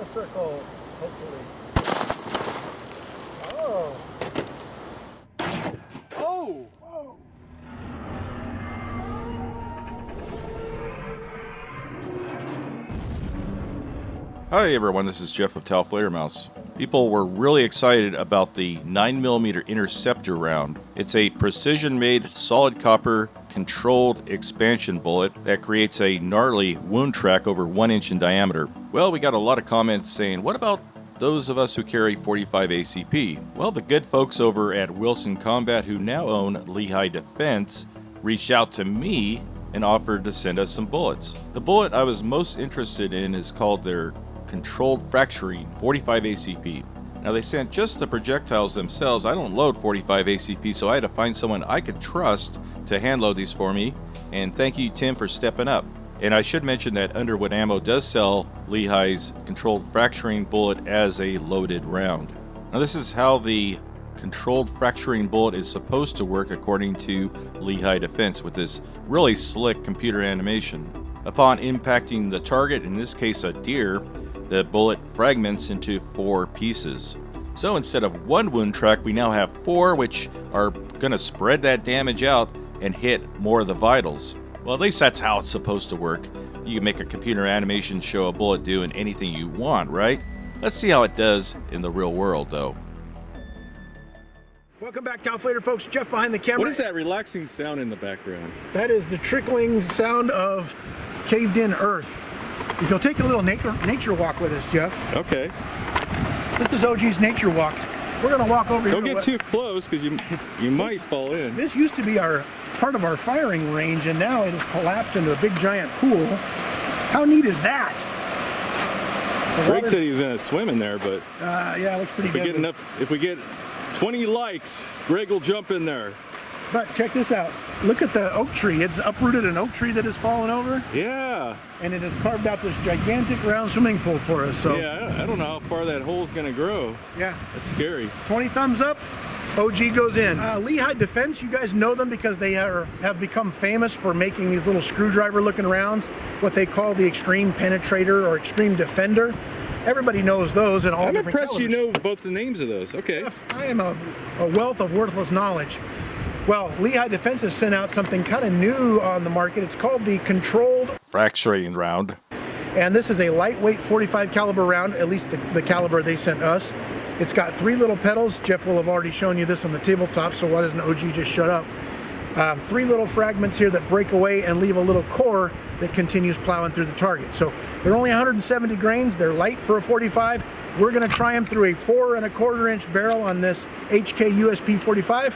circle, hopefully. Oh. Oh! Whoa. Hi everyone, this is Jeff of Tau Flater Mouse. People were really excited about the 9mm Interceptor round. It's a precision-made solid copper controlled expansion bullet that creates a gnarly wound track over 1 inch in diameter. Well, we got a lot of comments saying, what about those of us who carry 45 ACP? Well, the good folks over at Wilson Combat, who now own Lehigh Defense, reached out to me and offered to send us some bullets. The bullet I was most interested in is called their Controlled Fracturing 45 ACP. Now they sent just the projectiles themselves. I don't load 45 ACP, so I had to find someone I could trust to hand load these for me. And thank you, Tim, for stepping up. And I should mention that Underwood Ammo does sell Lehigh's Controlled Fracturing bullet as a loaded round. Now this is how the Controlled Fracturing bullet is supposed to work according to Lehigh Defense, with this really slick computer animation. Upon impacting the target, in this case a deer, the bullet fragments into 4 pieces. So instead of 1 wound track, we now have 4, which are going to spread that damage out and hit more of the vitals. Well, at least that's how it's supposed to work. You can make a computer animation show a bullet doing anything you want, right? Let's see how it does in the real world, though. Welcome back, Tau Flater folks. Jeff behind the camera. What is that relaxing sound in the background? That is the trickling sound of caved-in earth. If you'll take a little nature walk with us, Jeff. Okay. This is OG's nature walk. We're gonna walk over here. Don't get too close, because you might fall in. This used to be part of our firing range, and now it has collapsed into a big giant pool. How neat is that? Greg said he was gonna swim in there, but yeah, it looks pretty good. If we get 20 likes, Greg will jump in there. But check this out. Look at the oak tree. It's uprooted an oak tree that has fallen over. Yeah. And it has carved out this gigantic round swimming pool for us. So yeah, I don't know how far that hole's gonna grow. Yeah. That's scary. 20 thumbs up. OG goes in. Lehigh Defense, you guys know them because they have become famous for making these little screwdriver looking rounds, what they call the Extreme Penetrator or Extreme Defender. Everybody knows those in all different impressed colors. You know both the names of those. Okay. I am a wealth of worthless knowledge. Well, Lehigh Defense has sent out something kind of new on the market. It's called the Controlled Fracturing round. And this is a lightweight 45 caliber round, at least the caliber they sent us. It's got 3 little pedals. Jeff will have already shown you this on the tabletop, so why doesn't OG just shut up? 3 little fragments here that break away and leave a little core that continues plowing through the target. So they're only 170 grains. They're light for a 45. We're gonna try them through a 4 1/4 inch barrel on this HK USP 45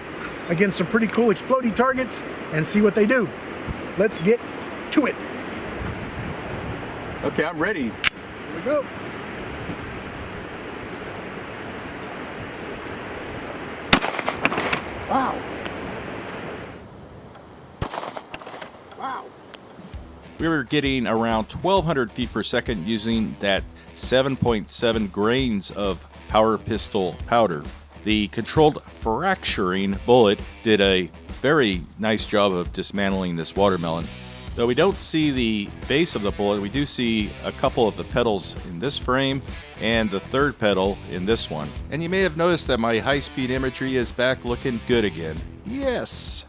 against some pretty cool explodey targets and see what they do. Let's get to it. Okay, I'm ready. Here we go. Wow. Wow. We were getting around 1,200 feet per second using that 7.7 grains of power pistol powder. The Controlled Fracturing bullet did a very nice job of dismantling this watermelon. Though we don't see the base of the bullet, we do see a couple of the pedals in this frame and the 3rd pedal in this one. And you may have noticed that my high-speed imagery is back looking good again. Yes!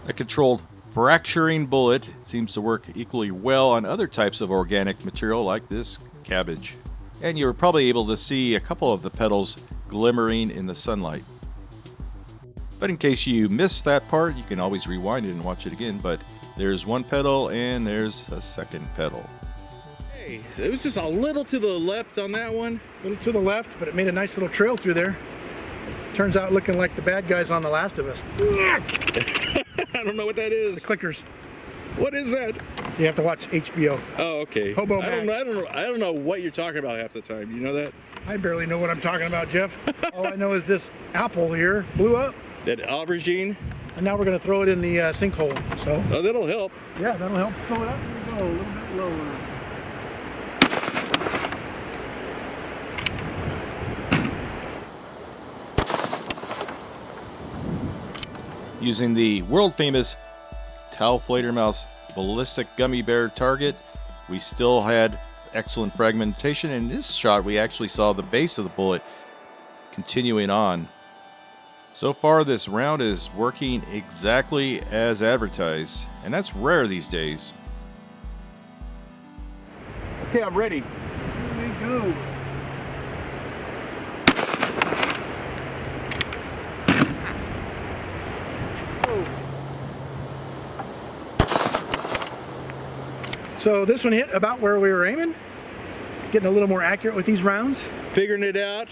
A Controlled Fracturing bullet seems to work equally well on other types of organic material like this cabbage. And you're probably able to see a couple of the petals glimmering in the sunlight. But in case you missed that part, you can always rewind it and watch it again. But there's 1 pedal and there's a 2nd pedal. Hey, it was just a little to the left on that one. A little to the left, but it made a nice little trail through there. Turns out looking like the bad guys on The Last of Us. I don't know what that is. The clickers. What is that? You have to watch HBO. Oh, okay. Hobo I don't Max. know. I don't know what you're talking about half the time. You know that? I barely know what I'm talking about, Jeff. All I know is this apple here blew up. That aubergine. And now we're going to throw it in the sinkhole. So. Oh, that'll help. Yeah, that'll help fill it up. Here we go, a little bit lower. Using the world famous Tau Fledermaus ballistic gummy bear target. We still had excellent fragmentation. In this shot, we actually saw the base of the bullet continuing on. So far, this round is working exactly as advertised, and that's rare these days. Okay, I'm ready. Here we go. So this one hit about where we were aiming. Getting a little more accurate with these rounds. Figuring it out.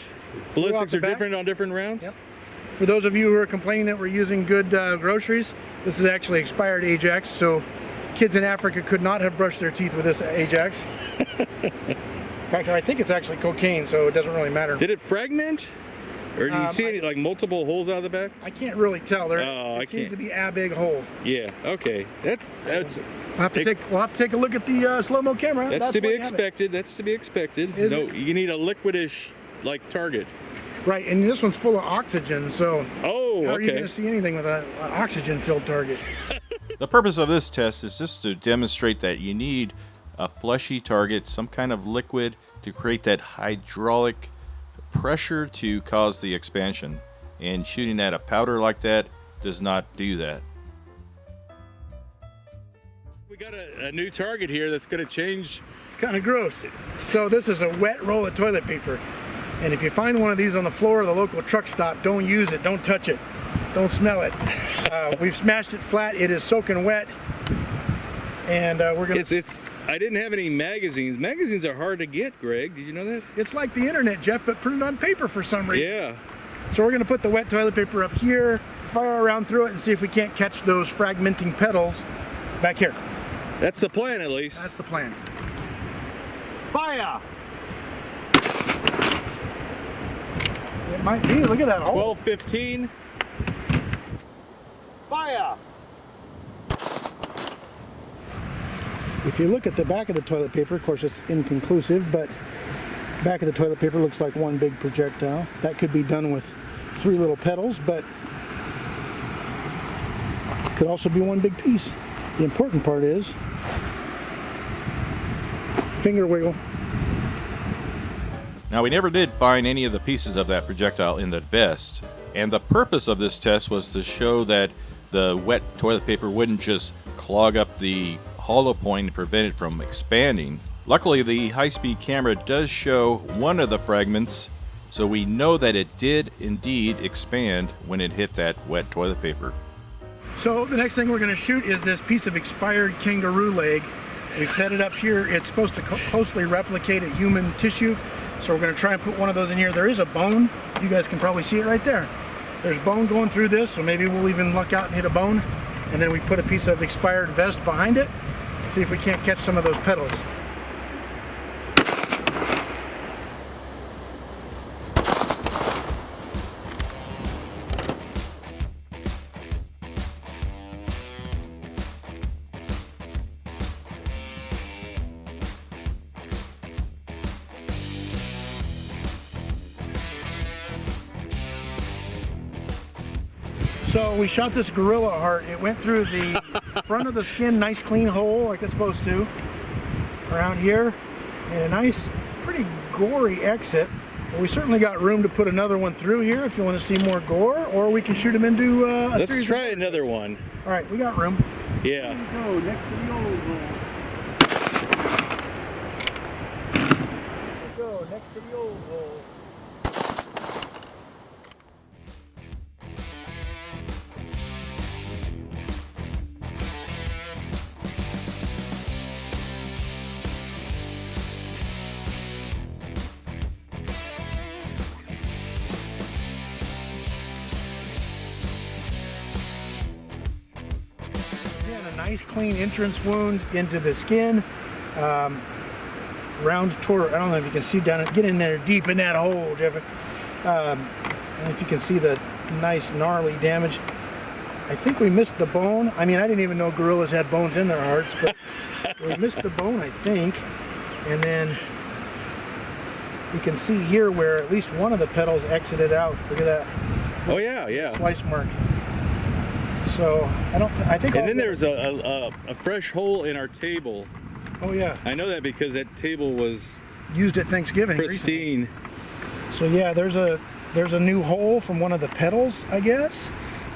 Ballistics are back. different on different rounds? Yep. For those of you who are complaining that we're using good groceries, this is actually expired Ajax, so kids in Africa could not have brushed their teeth with this Ajax. In fact, I think it's actually cocaine, so it doesn't really matter. Did it fragment? Or do you see any like multiple holes out of the back? I can't really tell. There I seems can't. to be a big hole. Yeah, okay. That's We'll have to take a look at the slow-mo camera. That's to be why you have it. expected. That's to be expected. Is No, it? you need a liquidish like target. Right, and this one's full of oxygen, so Oh, how are you okay. going to see anything with an oxygen-filled target? The purpose of this test is just to demonstrate that you need a fleshy target, some kind of liquid to create that hydraulic pressure to cause the expansion. And shooting at a powder like that does not do that. We got a new target here that's going to change. It's kind of gross. So this is a wet roll of toilet paper. And if you find one of these on the floor of the local truck stop, don't use it, don't touch it, don't smell it. We've smashed it flat, it is soaking wet. And we're going to... I didn't have any magazines. Magazines are hard to get, Greg. Did you know that? It's like the internet, Jeff, but printed on paper for some reason. Yeah. So we're going to put the wet toilet paper up here, fire around through it, and see if we can't catch those fragmenting petals back here. That's the plan, at least. That's the plan. Fire! It might be. Look at that hole. 12:15. Fire! If you look at the back of the toilet paper, of course it's inconclusive, but back of the toilet paper looks like one big projectile. That could be done with 3 little petals, but could also be one big piece. The important part is finger wiggle. Now, we never did find any of the pieces of that projectile in the vest, and the purpose of this test was to show that the wet toilet paper wouldn't just clog up the hollow point and prevent it from expanding. Luckily, the high-speed camera does show one of the fragments, so we know that it did indeed expand when it hit that wet toilet paper. So the next thing we're going to shoot is this piece of expired kangaroo leg. We've set it up here. It's supposed to closely replicate a human tissue. So we're going to try and put one of those in here. There is a bone. You guys can probably see it right there. There's bone going through this, so maybe we'll even luck out and hit a bone. And then we put a piece of expired vest behind it. See if we can't catch some of those petals. So we shot this gorilla heart. It went through the front of the skin, nice clean hole like it's supposed to, around here, and a nice, pretty gory exit. But we certainly got room to put another one through here if you want to see more gore, or we can shoot them into a Let's series. try another one. All right, we got room. Yeah. Here we go, next to the old hole. Here we go, next to the old hole. Nice clean entrance wound into the skin. Round toward, I don't know if you can see down it. Get in there deep in that hole, Jeff. And if you can see the nice gnarly damage. I think we missed the bone. I mean, I didn't even know gorillas had bones in their hearts, but we missed the bone, I think. And then you can see here where at least one of the petals exited out. Look at that. Oh yeah, yeah. Slice mark. So I think. And then there's a fresh hole in our table. Oh yeah. I know that because that table was Used at Thanksgiving. pristine. Recently. So yeah, there's a new hole from one of the pedals, I guess,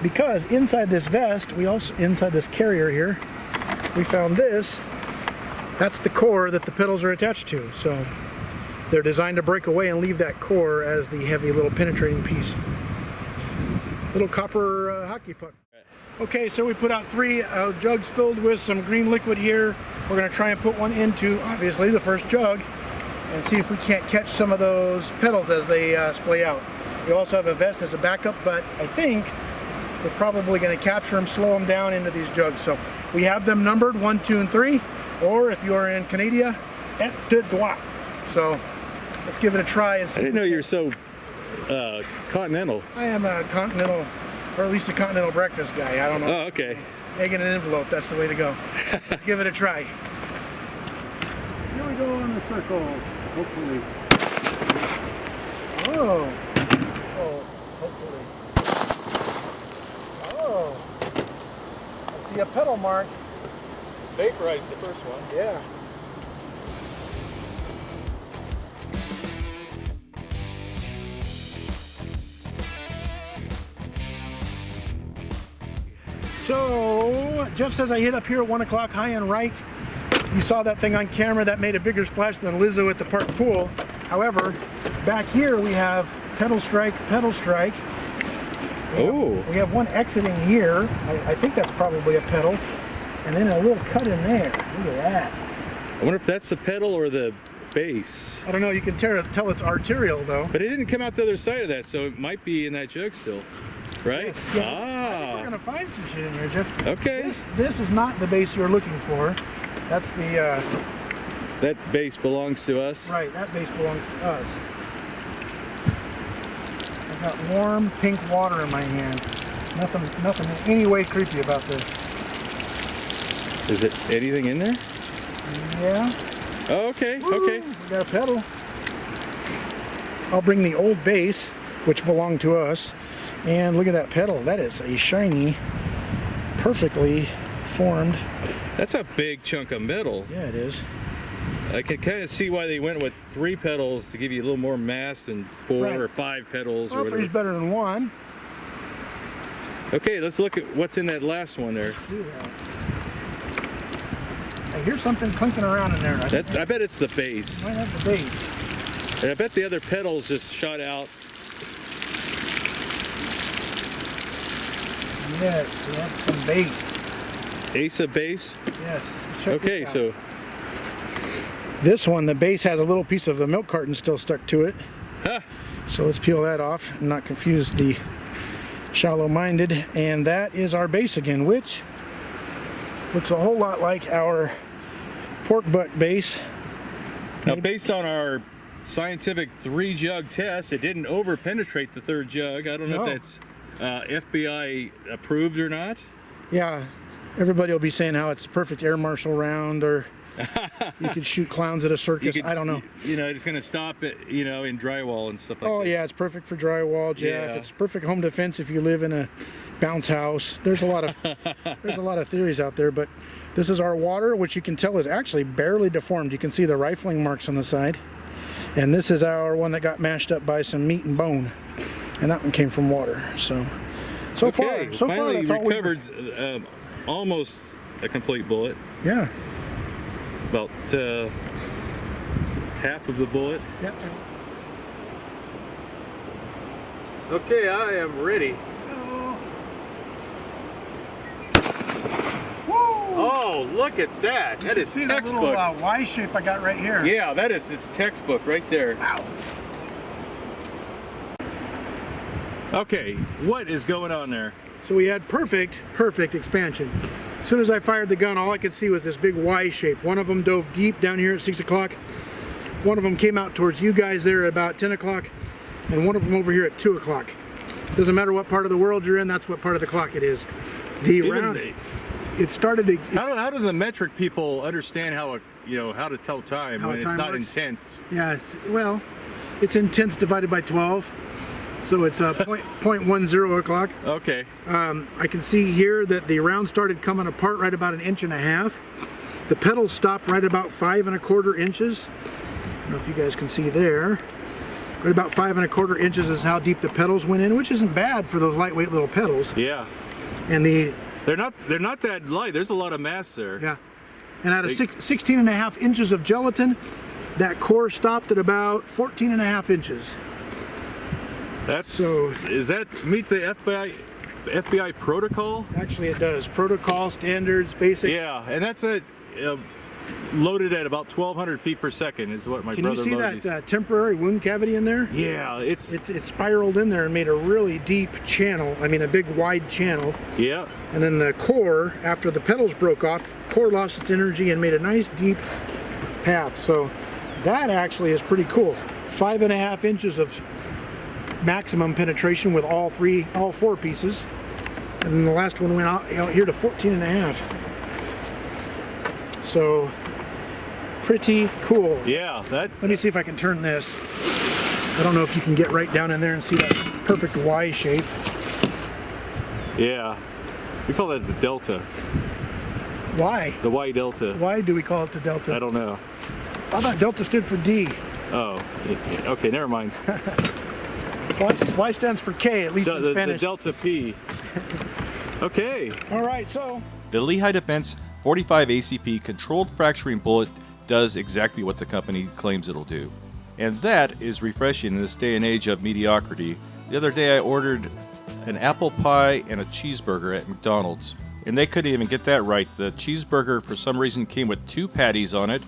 because inside this vest, inside this carrier here, we found this. That's the core that the pedals are attached to. So they're designed to break away and leave that core as the heavy little penetrating piece. Little copper hockey puck. Okay, so we put out 3 jugs filled with some green liquid here. We're going to try and put one into, obviously, the first jug and see if we can't catch some of those pedals as they splay out. We also have a vest as a backup, but I think we're probably going to capture them, slow them down into these jugs. So we have them numbered 1, 2, and 3, or if you're in Canada, et deux, trois. So let's give it a try. And see. I didn't know you were so continental. I am a continental, or at least a continental breakfast guy. I don't know. Oh, okay. Egg in an envelope, that's the way to go. Let's give it a try. Here we go in a circle, hopefully. Oh. Oh, hopefully. Oh. I see a pedal mark. Vaporized the first one. Yeah. So, Jeff says I hit up here at 1 o'clock high and right. You saw that thing on camera, that made a bigger splash than Lizzo at the park pool. However, back here we have pedal strike, pedal strike. We have one exiting here. I think that's probably a pedal. And then a little cut in there. Look at that. I wonder if that's the pedal or the base. I don't know, you can tell it's arterial though. But it didn't come out the other side of that, so it might be in that jug still. Right? Yes, yeah. I think we're gonna find some shit in here, Jeff. Okay. This is not the base you're looking for. That's the that base belongs to us. right. That base belongs to us. I've got warm pink water in my hand. Nothing in any way creepy about this. Is it anything in there? Yeah. Oh, okay. Woo, Okay. we got a pedal. I'll bring the old base, which belonged to us, and look at that pedal. That is a shiny, perfectly formed. That's a big chunk of metal. Yeah, it is. I can kind of see why they went with 3 pedals to give you a little more mass than 4 Right. or 5 pedals Well, or whatever. 3's better than 1. Okay, let's look at what's in that last one there. Do that. I hear something clinking around in there. I bet it's the base. Might have the base. And I bet the other pedals just shot out. Yes, we have some base. Ace of base? Yes. Check Okay, this out. so This one, the base has a little piece of the milk carton still stuck to it. huh, So let's peel that off and not confuse the shallow-minded. And that is our base again, which looks a whole lot like our pork butt base. now based on our scientific 3-jug test, it didn't over-penetrate the 3rd jug. I don't know No. if that's FBI approved or not. Yeah, everybody will be saying how it's the perfect air marshal round, or you could shoot clowns at a circus. You could- I don't know. You know, it's going to stop it, you know, in drywall and stuff like Oh that. yeah, it's perfect for drywall, Jeff. Yeah. It's perfect home defense if you live in a bounce house. There's a lot of theories out there, but this is our water, which you can tell is actually barely deformed. You can see the rifling marks on the side. And this is our one that got mashed up by some meat and bone. And that one came from water. So Okay, far finally that's all we recovered almost a complete bullet. Yeah. About half of the bullet. Yeah. Okay, I am ready. Oh, look at that. That is See the textbook. little Y shape I got right here. Yeah, that is his textbook right there. Wow. Okay, what is going on there? So we had perfect expansion. As soon as I fired the gun, all I could see was this big Y shape. One of them dove deep down here at 6 o'clock. One of them came out towards you guys there at about 10 o'clock. And one of them over here at 2 o'clock. Doesn't matter what part of the world you're in, that's what part of the clock it is. The round, it started to... How do the metric people understand how how to tell time How when it's time not works? intense? Yeah, well, it's intense divided by 12. So it's .10 o'clock. Okay. I can see here that the round started coming apart right about 1.5 inches. The pedals stopped right about 5 1/4 inches. I don't know if you guys can see there. Right about 5 1/4 inches is how deep the pedals went in, which isn't bad for those lightweight little pedals. Yeah. And they're not that light. There's a lot of mass there. Yeah. And out of 16.5 inches of gelatin, that core stopped at about 14.5 inches. Does that meet the FBI protocol? Actually, it does. Protocol, standards, basic. Yeah, and that's loaded at about 1,200 feet per second is what my brother loaded. Can you see that temporary wound cavity in there? Yeah, it's spiraled in there and made a really deep channel. I mean, a big wide channel. Yeah. And then the core, after the pedals broke off, core lost its energy and made a nice deep path. So that actually is pretty cool. 5.5 inches of maximum penetration with all 4 pieces. And then the last one went out here to 14.5. So pretty cool. Yeah, let me see if I can turn this. I don't know if you can get right down in there and see that perfect Y shape. Yeah. We call that the delta. Why? The Y delta. Why do we call it the delta? I don't know. I thought delta stood for D. Oh, okay, never mind. Y stands for K, at least in Spanish. The delta P. Okay. All right, so The Lehigh Defense 45 ACP Controlled Fracturing Bullet does exactly what the company claims it'll do. And that is refreshing in this day and age of mediocrity. The other day I ordered an apple pie and a cheeseburger at McDonald's, and they couldn't even get that right. The cheeseburger for some reason came with 2 patties on it,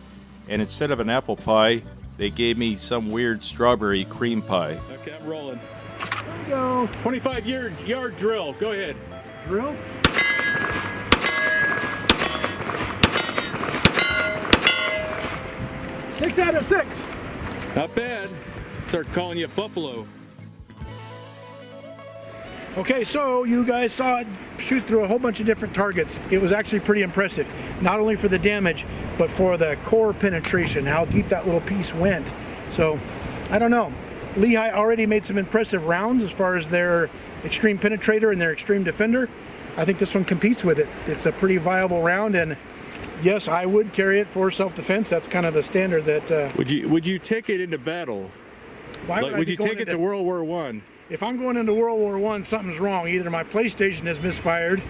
and instead of an apple pie, they gave me some weird strawberry cream pie. Okay, I'm rolling. there we go. 25-yard drill. Go ahead. Drill. Six out of 6. Not bad. Start calling you Buffalo. Okay, so you guys saw it shoot through a whole bunch of different targets. It was actually pretty impressive, not only for the damage, but for the core penetration, how deep that little piece went. So, I don't know. Lehigh already made some impressive rounds as far as their extreme penetrator and their extreme defender. I think this one competes with it. It's a pretty viable round, and yes, I would carry it for self-defense. That's kind of the standard that... Would you take it into battle? Why would you take it to World War I? If I'm going into World War I, something's wrong. Either my PlayStation has misfired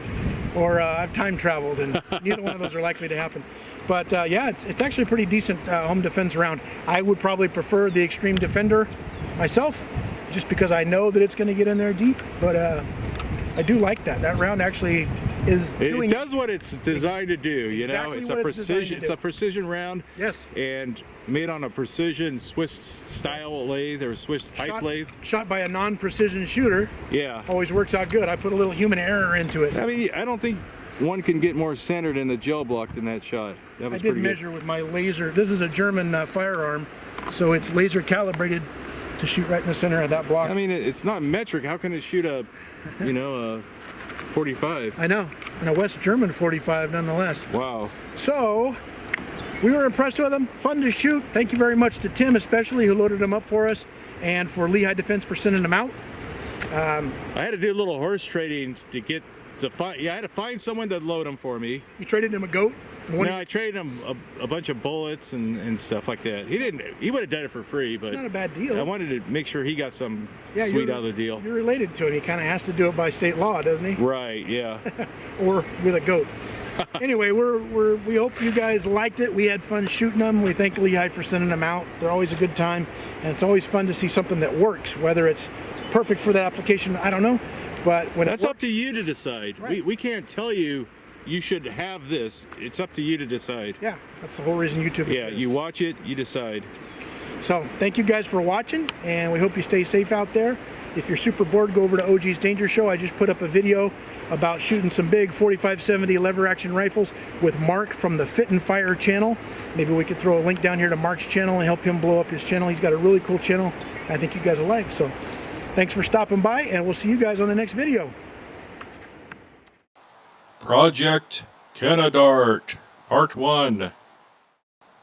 or I've time traveled, and neither one of those are likely to happen. But yeah, it's actually a pretty decent home defense round. I would probably prefer the Extreme Defender myself, just because I know that it's going to get in there deep. But I do like that. That round actually is doing... It does what it's designed to do, you know? It's a precision. It's a precision round. Yes. And made on a precision Swiss style lathe or Swiss type lathe. Shot by a non-precision shooter. Yeah. Always works out good. I put a little human error into it. I mean, I don't think one can get more centered in the gel block than that shot. That was I did measure with my laser. This is a German firearm, so it's laser calibrated to shoot right in the center of that block. I mean, it's not metric. How can it shoot a, you know, a 45? I know, and a West German 45 nonetheless. Wow. So, we were impressed with them. Fun to shoot. Thank you very much to Tim, especially, who loaded them up for us, and for Lehigh Defense for sending them out. I had to do a little horse trading to get to find. Yeah, I had to find someone to load them for me. You traded him a goat? No, I traded him a bunch of bullets and stuff like that. He didn't. He would have done it for free, but it's not a bad deal. I wanted to make sure he got some sweet out of the deal. You're related to him. He kind of has to do it by state law, doesn't he? Right. Yeah. Or with a goat. Anyway, we hope you guys liked it. We had fun shooting them. We thank Lehigh for sending them out. They're always a good time, and it's always fun to see something that works. Whether it's perfect for that application, I don't know. But when that's up to you to decide. Right. We can't tell you you should have this. It's up to you to decide. Yeah, that's the whole reason YouTube exists. Yeah, you watch it, you decide. So thank you guys for watching, and we hope you stay safe out there. If you're super bored, go over to OG's Danger Show. I just put up a video about shooting some big 45-70 lever action rifles with Mark from the Fit and Fire channel. Maybe we could throw a link down here to Mark's channel and help him blow up his channel. He's got a really cool channel I think you guys will like. So thanks for stopping by, and we'll see you guys on the next video. Project Canadart, Part 1.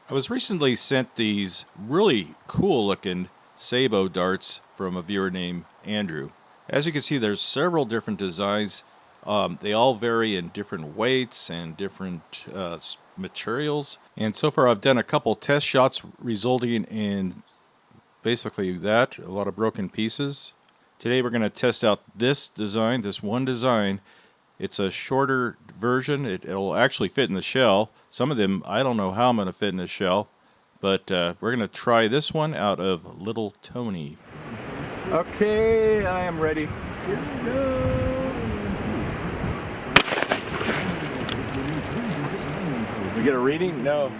I was recently sent these really cool looking Sabo darts from a viewer named Andrew. As you can see, there's several different designs. They all vary in different weights and different materials. And so far I've done a couple test shots resulting in basically that, a lot of broken pieces. Today we're going to test out this design, this one design. It's a shorter version. It'll actually fit in the shell. Some of them, I don't know how I'm going to fit in the shell, but we're going to try this one out of Little Tony. Okay, I am ready. Here we go. We get a reading? No.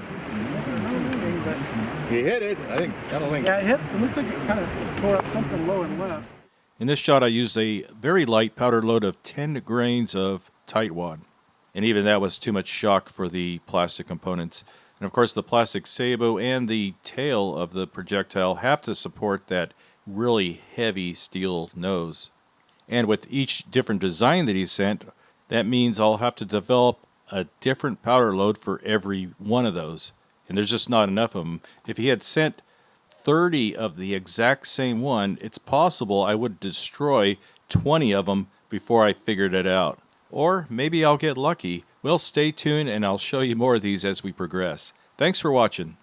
You hit it. I don't think. Yeah, it looks like it kind of tore up something low and left. In this shot I used a very light powder load of 10 grains of tightwad. And even that was too much shock for the plastic components. And of course the plastic Sabo and the tail of the projectile have to support that really heavy steel nose. And with each different design that he sent, that means I'll have to develop a different powder load for every one of those. And there's just not enough of them. If he had sent 30 of the exact same one, it's possible I would destroy 20 of them before I figured it out. Or maybe I'll get lucky. Well, stay tuned and I'll show you more of these as we progress. Thanks for watching.